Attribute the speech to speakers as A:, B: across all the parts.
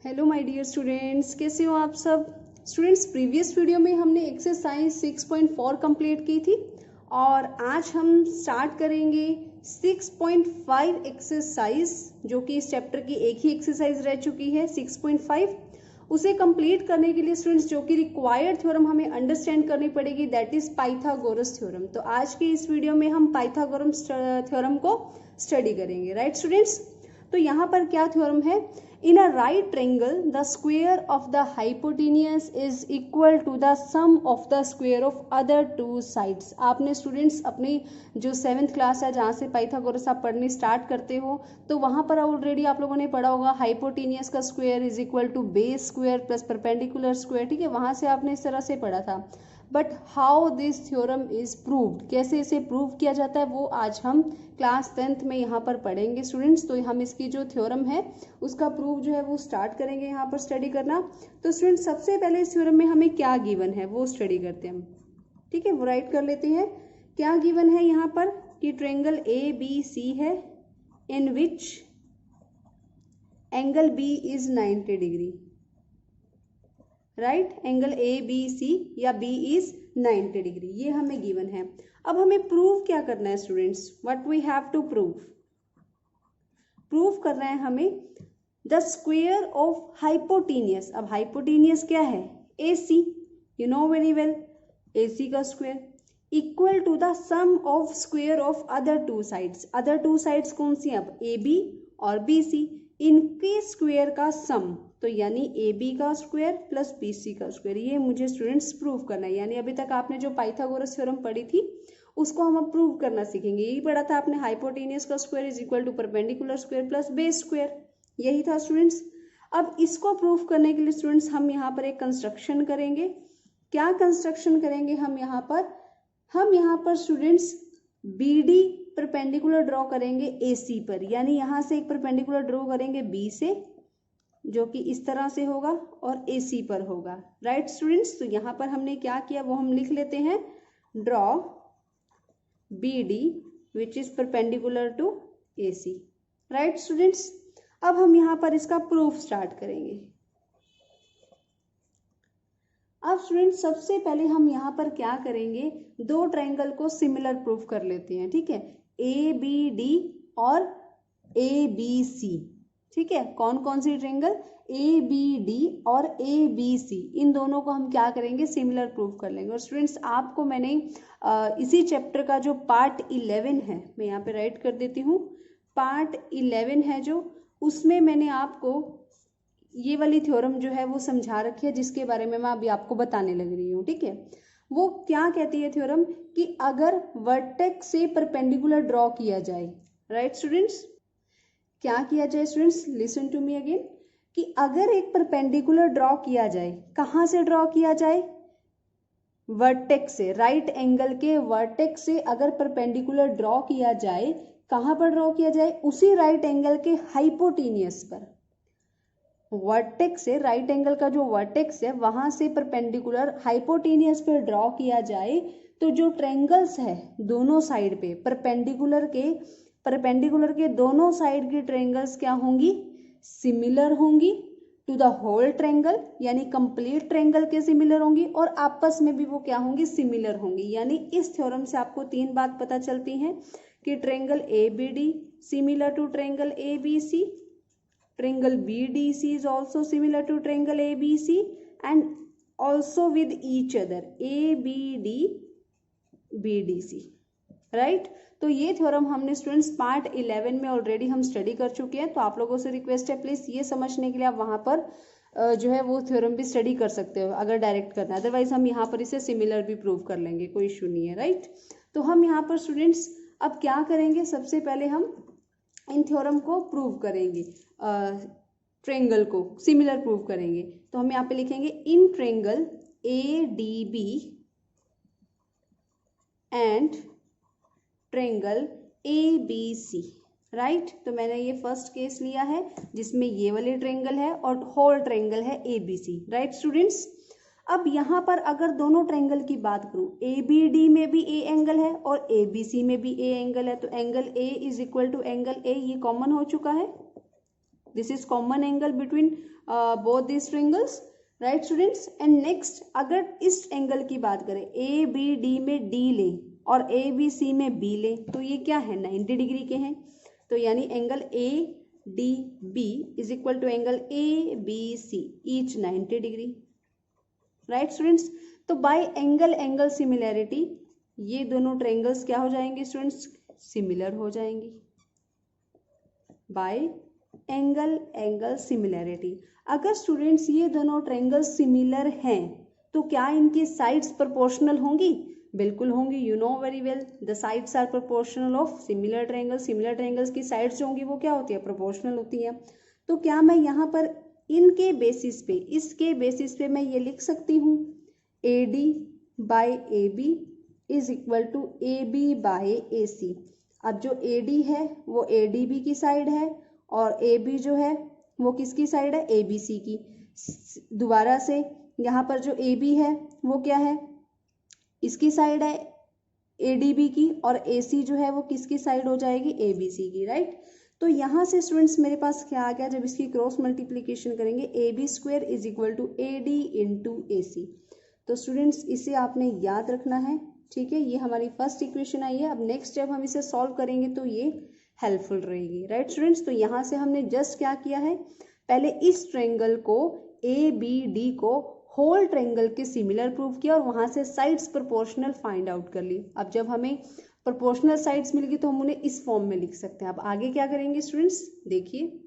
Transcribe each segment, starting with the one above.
A: Hello my dear students, कैसे हो आप सब। स्टूडेंट्स, प्रीवियस वीडियो में हमने एक्सरसाइज 6.4 कंप्लीट की थी और आज हम स्टार्ट करेंगे 6.5 एक्सरसाइज, जो कि इस चैप्टर की एक ही एक्सरसाइज रह चुकी है 6.5। उसे कंप्लीट करने के लिए स्टूडेंट्स जो कि रिक्वायर्ड थ्योरम हमें अंडरस्टैंड करनी पड़ेगी, दैट इज पाइथागोरस थ्योरम। तो आज के इस वीडियो में हम पाइथागोरस थ्योरम को स्टडी करेंगे, राइट स्टूडेंट्स। तो यहाँ पर क्या थ्योरम है, in a right triangle the square of the hypotenuse is equal to the sum of the square of other two sides. आपने स्टूडेंट्स अपनी जो 7th क्लास है, जहाँ से पाइथागोरस आप पढ़नी स्टार्ट करते हो, तो वहाँ पर ऑलरेडी आप लोगों ने पढ़ा होगा हाइपोटेनियस का square is equal to base square plus perpendicular square. ठीक है, वहाँ से आपने इस तरह से पढ़ा था। But how this theorem is proved, कैसे इसे प्रूव किया जाता है, वो आज हम क्लास 10th में यहाँ पर पढ़ेंगे स्टूडेंट्स। तो हम इसकी जो थ्योरम है उसका प्रूफ जो है वो स्टार्ट करेंगे यहाँ पर स्टडी करना। तो स्टूडेंट्स सबसे पहले इस थ्योरम में हमें क्या गिवन है वो स्टडी करते हैं हम। ठीक है, वो राइट कर लेते हैं। क्या गिवन है यहाँ पर कि ट्रायंगल ABC है in which angle B is 90 degree, right. Angle ABC या B इज 90 डिग्री, ये हमें गिवन है। अब हमें प्रूव क्या करना है students, what we have to prove करना है हमें द स्क्वायर ऑफ हाइपोटेनियस। अब हाइपोटेनियस क्या है, AC, you know very well, AC का square equal to the sum of square of other two sides. Other two sides कौन सी, अब AB और BC, इनके स्क्वायर का सम, तो यानी AB का स्क्वायर प्लस BC का स्क्वायर। ये मुझे स्टूडेंट्स प्रूव करना है। यानी अभी तक आपने जो पाइथागोरस थ्योरम पढ़ी थी उसको हम अब प्रूव करना सीखेंगे। यही पढ़ा था आपने, हाइपोटेनियस का square is equal to perpendicular square plus base square, यही था स्टूडेंट्स। अब इसको प्रूव करने के लिए स्टूडेंट्स हम यहाँ पर एक कंस्ट्रक्शन करेंगे। क्या कंस्ट्रक्शन करेंगे हम यहाँ पर स्टूडेंट्स BD परपेंडिकुलर ड्रॉ करेंगे AC पर, यानी यहाँ से एक परपेंडिकुलर ड्रॉ करेंगे B से, जो कि इस तरह से होगा और AC पर होगा, राइट स्टूडेंट्स। तो यहाँ पर हमने क्या किया वो हम लिख लेते हैं, draw BD which is perpendicular to AC, right students. अब हम यहाँ पर इसका प्रूफ स्टार्ट करेंगे। अब स्टूडेंट्स सबसे पहले हम यहाँ पर क्या करेंगे, दो ट्रायंगल को सिमिलर प्रूफ कर लेते हैं। ठीक है, ABD और ABC। ठीक है, कौन कौन सी ट्रायंगल, ABD और ABC, इन दोनों को हम क्या करेंगे, सिमिलर प्रूफ कर लेंगे। और स्टूडेंट्स आपको मैंने इसी चैप्टर का जो पार्ट 11 है, मैं यहाँ पे राइट कर देती हूँ, पार्ट 11 है जो, उसमें मैंने आपको ये वाली थ्योरम जो है वो समझा रखी है, जिसके बारे में मैं अभी आपको बताने लग रही हूँ। ठीक है, वो क्या कहती है थ्योरम कि अगर वर्टेक्स से परपेंडिकुलर ड्रॉ किया जाए, राइट स्टूडेंट्स, क्या किया जाए students, listen to me again, कि अगर एक परपेंडिकुलर ड्रॉ किया जाए, कहाँ से ड्रॉ किया जाए, वर्टेक्स से, राइट एंगल के वर्टेक्स से अगर परपेंडिकुलर ड्रॉ किया जाए, कहाँ पर ड्रॉ किया जाए, उसी राइट एंगल के हाइपोटेनियस पर। वर्टेक्स से, राइट एंगल का जो वर्टेक्स है वहां से परपेंडिकुलर हाइपोटेनियस पर ड्रॉ किया जाए, तो जो ट्रायंगल्स है दोनों साइड पे परपेंडिकुलर के दोनों साइड की ट्रायंगल्स क्या होंगी, सिमिलर होंगी टू द होल ट्रायंगल, यानी कंप्लीट ट्रायंगल के सिमिलर होंगी, और आपस में भी वो क्या होंगी, सिमिलर होंगी। यानी इस थ्योरम से आपको तीन बात पता चलती हैं कि triangle ABD similar to triangle ABC, triangle BDC is also similar to triangle ABC and also with each other ABD BDC, right। तो ये थ्योरम हमने स्टूडेंट्स पार्ट 11 में ऑलरेडी हम स्टडी कर चुके हैं। तो आप लोगों से रिक्वेस्ट है, प्लीज ये समझने के लिए आप वहां पर जो है वो थ्योरम भी स्टडी कर सकते हो अगर डायरेक्ट करना है, अदरवाइज हम यहाँ पर इसे सिमिलर भी प्रूव कर लेंगे, कोई इशू नहीं है, राइट। तो हम यहाँ पर स्टूडेंट्स अब क्या करेंगे, सबसे पहले हम इन थ्योरम को प्रूव करेंगे, ट्रायंगल को सिमिलर प्रूव करेंगे। तो हम यहाँ पे लिखेंगे in triangle ADB and triangle ABC, right. तो मैंने ये फर्स्ट केस लिया है जिसमें ये वाले ट्रायंगल है और होल ट्रायंगल है ABC, राइट स्टूडेंट्स। अब यहाँ पर अगर दोनों ट्रायंगल की बात करूं, ABD में भी A एंगल है और ABC में भी A एंगल है, तो angle A is equal to angle A, ये कॉमन हो चुका है। This is common angle between both this triangles, right students. And next अगर इस एंगल की बात करें, ए बी डी में डी ले और ए बी सी में बी ले, तो ये क्या है 90 डिग्री के हैं। तो यानी angle A D B is equal to angle A B C, each 90 degree, right students. तो बाय एंगल एंगल सिमिलैरिटी ये दोनों ट्रायंगल्स क्या हो जाएंगे स्टूडेंट्स, सिमिलर हो जाएंगी बाय एंगल एंगल सिमिलैरिटी। अगर स्टूडेंट्स ये दोनों ट्रायंगल्स सिमिलर हैं तो क्या इनकी साइड्स प्रोपोर्शनल होंगी, बिल्कुल होंगी। You know very well the sides are proportional of similar triangles. Similar triangles की साइड्स जो होंगी वो क्या होती है, प्रोपोर्शनल होती है। तो क्या मैं यहाँ पर इनके बेसिस पे, इसके बेसिस पे मैं ये लिख सकती हूँ A D by A B is equal to A B by A C. अब जो ए डी है वो ए डी बी की साइड है और ए बी जो है वो किसकी साइड है, ए बी सी की। दोबारा से यहाँ पर जो ए बी है वो क्या है, इसकी साइड है ए डी बी की, और ए सी जो है वो किसकी साइड हो जाएगी, ए बी सी की, राइट। तो यहाँ से स्टूडेंट्स मेरे पास क्या आ गया, जब इसकी क्रॉस मल्टीप्लीकेशन करेंगे A B square is equal to A D into A C. तो स्टूडेंट्स इसे आपने याद रखना है, ठीक है। ये हमारी फर्स्ट इक्वेशन आई है। अब नेक्स्ट जब हम इसे सॉल्व करेंगे तो ये हेल्पफुल रहेगी, राइट स्टूडेंट्स। तो यहाँ से हमने जस्ट क्या किया है, पहले इस ट्रायंगल को ए बी डी को होल ट्रायंगल के सिमिलर प्रूव किया और वहां से साइड्स प्रोपोर्शनल फाइंड आउट कर ली। अब जब हमें प्रोपोर्शनल साइड्स मिल गई तो हम उन्हें इस फॉर्म में लिख सकते हैं। अब आगे क्या करेंगे स्टूडेंट्स, देखिए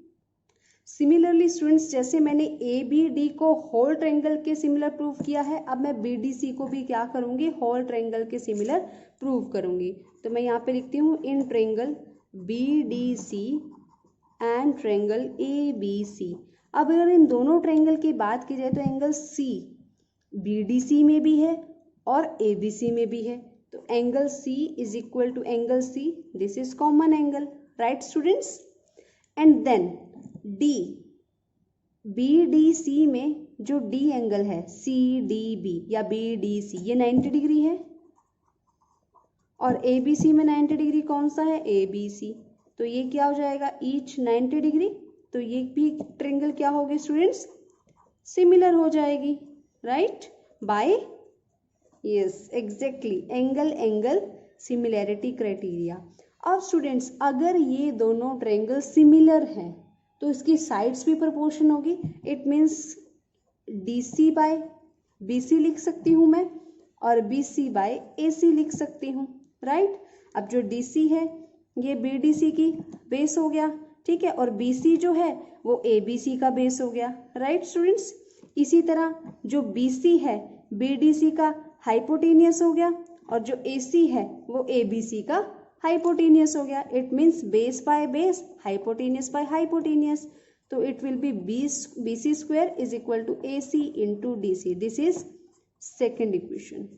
A: सिमिलरली स्टूडेंट्स जैसे मैंने ए बी डी को होल ट्रायंगल के सिमिलर प्रूव किया है, अब मैं बी डी सी को भी क्या करूंगी, होल ट्रायंगल के सिमिलर प्रूव करूंगी। तो मैं यहाँ पे लिखती हूँ in triangle B D C and triangle A B C. अब अगर इन दोनों ट्रायंगल की बात की जाए तो angle C B D C में भी है और ए बी सी में भी है। तो angle C is equal to angle C, this is common angle, right students. And then D B D C में जो डी एंगल है सी डी बी या बी डी सी, ये 90 डिग्री है और ए बी सी में 90 डिग्री कौन सा है, ए बी सी। तो ये क्या हो जाएगा, ईच 90 डिग्री। तो ये भी ट्रायंगल क्या होगी स्टूडेंट्स, सिमिलर हो जाएगी, right, by yes exactly angle angle similarity criteria. अब स्टूडेंट्स अगर ये दोनों ट्रायंगल सिमिलर हैं तो इसकी साइड्स भी प्रोपोर्शन होगी। It means D C by B C लिख सकती हूँ मैं और बी सी बाय ए सी लिख सकती हूँ, राइट। अब जो डी सी है ये बी डी सी की बेस हो गया, ठीक है, और बी सी जो है वो ए बी सी का बेस हो गया, राइट स्टूडेंट्स। इसी तरह जो बी सी है बी डी सी का हाइपोटेनियस हो गया और जो ए सी है वो ए बी सी का हाइपोटेनियस हो गया। It means base by base, hypotenuse by hypotenuse. तो it will be B C square is equal to A C into D C. This is second equation,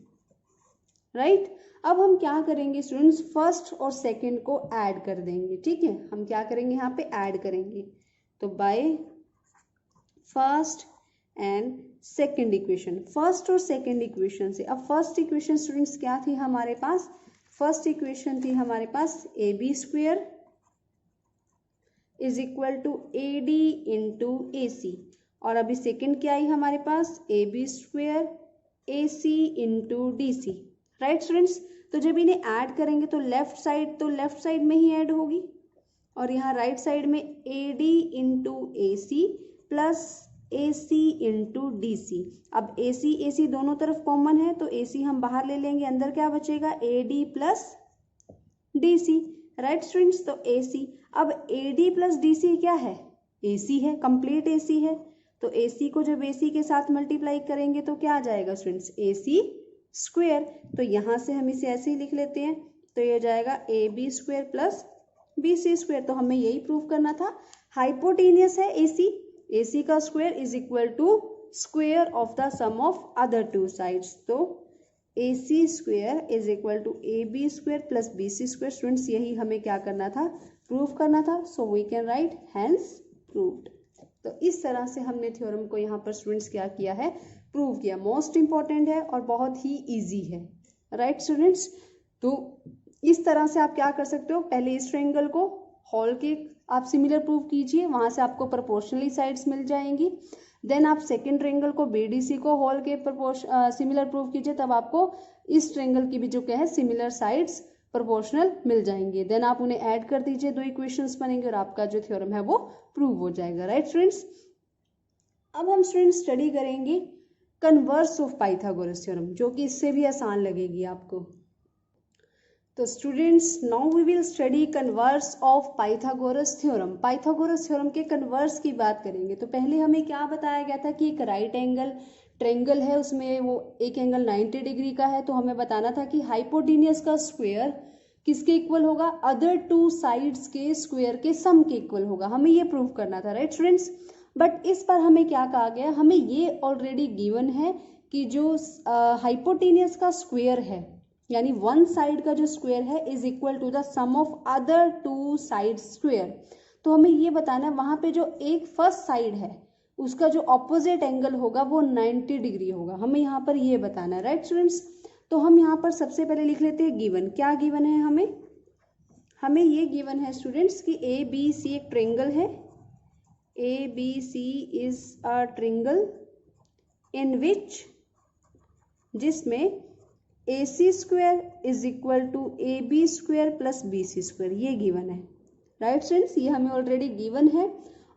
A: right. अब हम क्या करेंगे स्टूडेंट्स, फर्स्ट और second को add कर देंगे, ठीक है। हम क्या करेंगे यहाँ पे ऐड करेंगे, तो by first and second equation, first और सेकेंड इक्वेशन से। अब फर्स्ट इक्वेशन स्टूडेंट्स क्या थी हमारे पास, फर्स्ट इक्वेशन थी हमारे पास A B square is equal to A D into A C, और अभी सेकेंड क्या आई हमारे पास, A B square A C into D C, right students. तो जब इन्हें ऐड करेंगे तो लेफ्ट साइड में ही ऐड होगी और यहाँ राइट साइड में A D into A C plus A C into D C. अब ए सी दोनों तरफ कॉमन है तो ए सी हम बाहर ले लेंगे, अंदर क्या बचेगा, A D plus D C, right students. तो ए सी, अब A D plus D C क्या है, ए सी है, कंप्लीट ए सी है। तो ए सी को जब ए सी के साथ मल्टीप्लाई करेंगे तो क्या आ जाएगा स्टूडेंट्स, ए सी स्क्वेयर। तो यहाँ से हम इसे ऐसे ही लिख लेते हैं, तो ये हो जाएगा A B square plus B C square. तो हमें यही प्रूव करना था, हाइपोटेनियस है ए सी का square is equal to square of the sum of other two sides. तो A C square is equal to A B square plus B C square. Students यही हमें क्या करना था, प्रूव करना था। So we can write hence proved. तो इस तरह से हमने थ्योरम को यहाँ पर स्टूडेंट्स क्या किया है, प्रूव किया। मोस्ट इंपॉर्टेंट है और बहुत ही इजी है, राइट स्टूडेंट्स। तो इस तरह से आप क्या कर सकते हो, पहले इस ट्रायंगल को होल के आप सिमिलर प्रूव कीजिए, वहां से आपको प्रोपोर्शनली साइड्स मिल जाएंगी। देन आप सेकेंड ट्रेंगल को बीडीसी को होल के सिमिलर प्रूव कीजिए, तब आपको इस ट्रेंगल की भी जो क्या है सिमिलर साइड्स प्रोपोर्शनल मिल जाएंगे। देन आप उन्हें ऐड कर दीजिए, दो इक्वेशंस बनेंगे और आपका जो थ्योरम है वो प्रूव हो जाएगा। राइट स्टूडेंट्स, अब हम स्टूडेंट्स स्टडी करेंगे कन्वर्स ऑफ पाइथागोरस थ्योरम, जो कि इससे भी आसान लगेगी आपको। तो students now we will study converse of Pythagoras theorem. Pythagoras theorem के कन्वर्स की बात करेंगे। तो पहले हमें क्या बताया गया था कि एक राइट एंगल ट्रेंगल है, उसमें वो एक एंगल 90 डिग्री का है, तो हमें बताना था कि हाइपोटेन्यूज का स्क्वायर किसके इक्वल होगा, अदर टू साइड्स के स्क्वायर के सम के इक्वल होगा। हमें ये प्रूव करना था। राइट स्टूडेंट्स, बट इस पर हमें क्या कहा गया, हमें ये ऑलरेडी गिवन है कि जो हाइपोटेन्यूज का स्क्वायर है, यानी वन साइड का जो स्क्वायर है is equal to the sum of other two side square. तो हमें ये बताना है वहां पे जो एक फर्स्ट साइड है उसका जो ऑपोजिट एंगल होगा वो 90 डिग्री होगा। हमें यहाँ पर ये बताना है। राइट स्टूडेंट्स, तो हम यहाँ पर सबसे पहले लिख लेते हैं गिवन। क्या गिवन है हमें ये गिवन है स्टूडेंट्स कि ए बी सी एक ट्रेंगल है, A B C is a triangle in which, जिसमें A C square is equal to A B square plus B C square, ये गिवन है। राइट स्टूडेंट्स, ये हमें ऑलरेडी गिवन है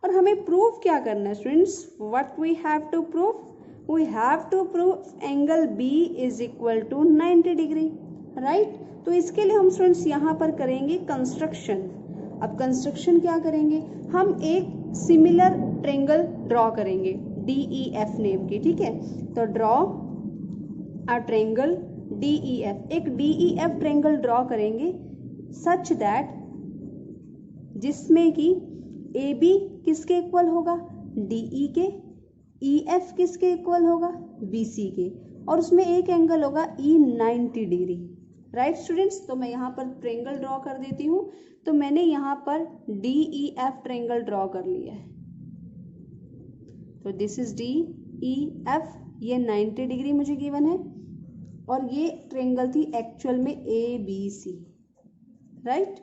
A: और हमें प्रूव क्या करना है students, what we have to prove, we have to prove angle B is equal to 90 degree. Right, तो इसके लिए हम स्टूडेंट्स यहाँ पर करेंगे कंस्ट्रक्शन। अब कंस्ट्रक्शन क्या करेंगे, हम एक सिमिलर ट्रेंगल ड्रॉ करेंगे DEF नेम की। ठीक है, तो ड्रॉ अ ट्रेंगल DEF, एक DEF ट्रेंगल ड्रॉ करेंगे सच दैट जिसमें कि AB किसके इक्वल होगा, DE के, EF किसके इक्वल होगा, BC के, और उसमें एक एंगल होगा E 90 डिग्री। राइट स्टूडेंट्स, तो मैं यहाँ पर ट्रेंगल ड्रॉ कर देती हूँ। तो मैंने यहाँ पर DEF ट्रेंगल ड्रॉ कर लिया है। तो दिस इज DEF, ये 90 डिग्री मुझे गिवन है और ये ट्रेंगल थी एक्चुअल में ABC। राइट,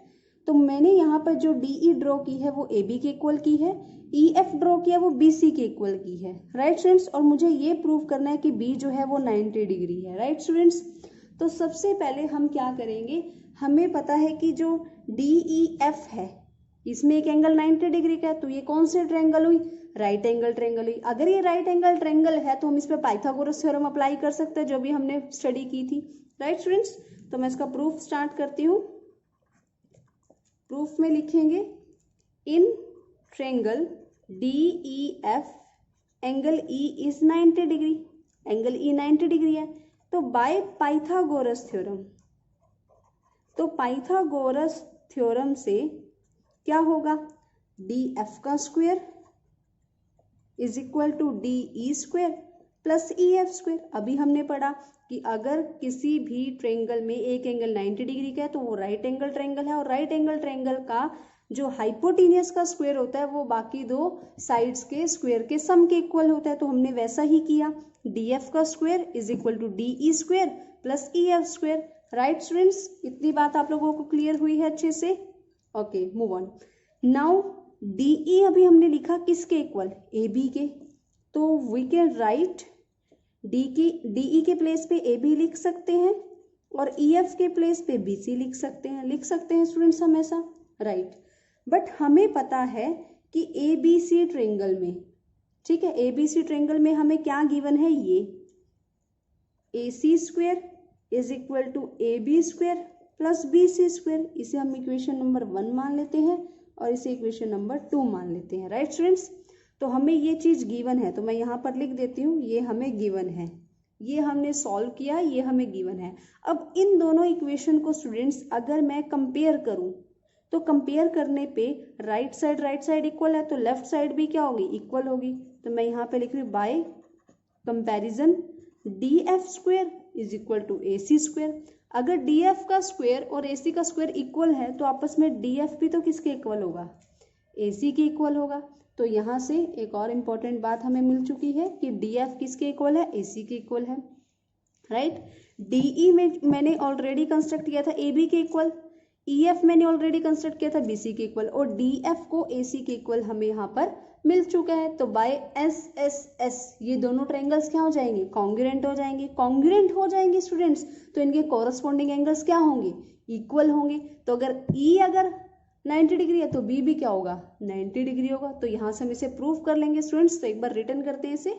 A: तो मैंने यहाँ पर जो DE ड्रॉ की है वो AB के इक्वल की है, EF ड्रॉ किया वो BC के इक्वल की है। राइट स्टूडेंट्स, और मुझे ये प्रूव करना है कि B जो है वो 90 डिग्री है। राइट स्टूडेंट्स, तो सबसे पहले हम क्या करेंगे, हमें पता है कि जो DEF है इसमें एक एंगल 90 डिग्री का है, तो ये कौन सी ट्रायंगल हुई, राइट एंगल ट्रायंगल हुई। अगर ये राइट एंगल ट्रायंगल है तो हम इस पर पाइथागोरस थ्योरम अप्लाई कर सकते हैं, जो भी हमने स्टडी की थी। राइट स्टूडेंट्स, तो मैं इसका प्रूफ स्टार्ट करती हूँ। प्रूफ में लिखेंगे in triangle DEF angle E is 90 degree, angle E 90 degree है। तो बाय पाइथागोरस थ्योरम, तो पाइथागोरस थ्योरम से क्या होगा, DF का square is equal to DE square plus EF square. अभी हमने पढ़ा कि अगर किसी भी ट्रायंगल में एक एंगल 90 डिग्री का है तो वो राइट एंगल ट्रायंगल है, और राइट एंगल ट्रायंगल का जो हाइपोटेनियस का स्क्वायर होता है वो बाकी दो साइड्स के स्क्वायर के सम के इक्वल होता है। तो हमने वैसा ही किया, DF का square is equal to DE square plus EF square. Right students, इतनी बात आप लोगों को क्लियर हुई है अच्छे से। Okay, move on. Now DE अभी हमने लिखा किसके इक्वल, AB के, तो वी कैन राइट DE के प्लेस पे AB लिख सकते हैं और EF के प्लेस पे BC लिख सकते हैं स्टूडेंट्स हम ऐसा। राइट, बट हमें पता है कि ABC ट्रायंगल में, ठीक है, ABC ट्रायंगल में हमें क्या गिवन है, ये AC square is equal to AB square plus BC square. इसे हम इक्वेशन नंबर 1 मान लेते हैं और इसे इक्वेशन नंबर 2 मान लेते हैं। राइट स्टूडेंट्स, तो हमें ये चीज गिवन है, तो मैं यहाँ पर लिख देती हूँ ये हमें गिवन है, ये हमने सॉल्व किया, ये हमें गिवन है। अब इन दोनों इक्वेशन को स्टूडेंट्स अगर मैं कंपेयर करूँ तो कंपेयर करने पे राइट साइड इक्वल है तो लेफ्ट साइड भी क्या होगी, इक्वल होगी। तो मैं यहाँ पे लिख रही हूँ by comparison DF square is equal to AC square. अगर DF का स्क्वायर और AC का स्क्वायर इक्वल है तो आपस में DF भी तो किसके इक्वल होगा, AC के इक्वल होगा। तो यहाँ से एक और इम्पॉर्टेंट बात हमें मिल चुकी है कि DF किसके इक्वल है, AC के इक्वल है। राइट, DE में मैंने ऑलरेडी कंस्ट्रक्ट किया था AB के इक्वल, EF मैंने ऑलरेडी कंस्ट्रक्ट किया था BC के इक्वल, और DF को AC के इक्वल हमें यहाँ पर मिल चुका है। तो बाय SSS ये दोनों ट्रायंगल्स क्या हो जाएंगे, कॉन्ग्रुएंट हो जाएंगे। कॉन्ग्रुएंट हो जाएंगे स्टूडेंट्स, तो इनके कॉरस्पॉन्डिंग एंगल्स क्या होंगे, इक्वल होंगे। तो अगर E अगर 90 डिग्री है तो B भी क्या होगा, 90 डिग्री होगा। तो यहाँ से हम इसे प्रूव कर लेंगे स्टूडेंट्स। तो एक बार रिटर्न करते हैं इसे।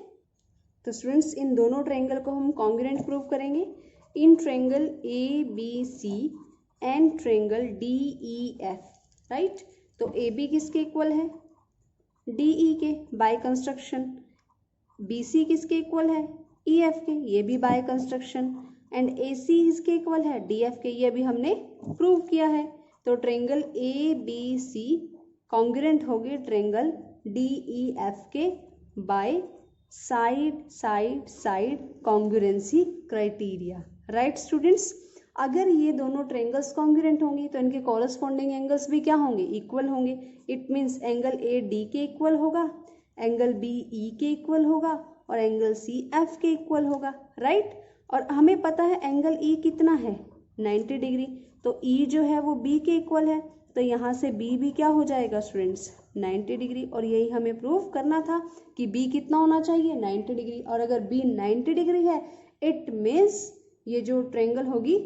A: तो स्टूडेंट्स इन दोनों ट्रायंगल को हम कॉन्ग्रुएंट प्रूव करेंगे in triangle ABC and triangle DEF, right. तो AB किसके इक्वल है, DE के, बाय कंस्ट्रक्शन। BC किसके इक्वल है, EF के, ये भी बाय कंस्ट्रक्शन। एंड AC इसके इक्वल है DF के, ये भी हमने प्रूव किया है। तो ट्रायंगल ABC कॉन्ग्रुएंट होगी ट्रायंगल DEF के by side side side congruency criteria, right students. अगर ये दोनों ट्रायंगल्स कॉन्ग्रुएंट होंगी तो इनके कॉरस्पॉन्डिंग एंगल्स भी क्या होंगे, इक्वल होंगे। इट मीन्स एंगल AD के इक्वल होगा, एंगल BE के इक्वल होगा और एंगल CF के इक्वल होगा, राइट। और हमें पता है एंगल E कितना है, 90 डिग्री। तो E जो है वो B के इक्वल है, तो यहाँ से B भी क्या हो जाएगा स्टूडेंट्स, 90 डिग्री। और यही हमें प्रूव करना था कि B कितना होना चाहिए, 90 डिग्री। और अगर B 90 डिग्री है इट मीन्स ये जो ट्रायंगल होगी,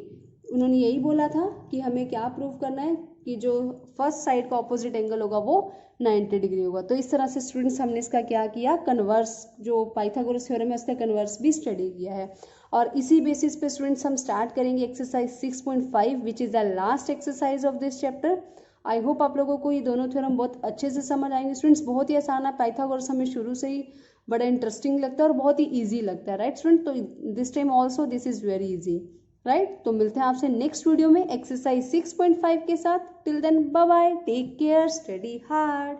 A: उन्होंने यही बोला था कि हमें क्या प्रूव करना है कि जो फर्स्ट साइड का ऑपोजिट एंगल होगा वो 90 डिग्री होगा। तो इस तरह से स्टूडेंट्स हमने इसका क्या किया, कन्वर्स, जो पाइथागोरस थ्योरम है उसका कन्वर्स भी स्टडी किया है। और इसी बेसिस पे स्टूडेंट्स हम स्टार्ट करेंगे exercise 6.5 which is the last exercise of this chapter. I hope आप लोगों को ये दोनों थ्योरम बहुत अच्छे से समझ आएंगे स्टूडेंट्स। बहुत ही आसान है, पाइथागोरस हमें शुरू से ही बड़ा इंटरेस्टिंग लगता है और बहुत ही ईजी लगता है, राइट स्टूडेंट। तो this time also this is very easy, right. तो मिलते हैं आपसे नेक्स्ट वीडियो में एक्सरसाइज 6.5 के साथ। Till then bye bye, take care, study hard.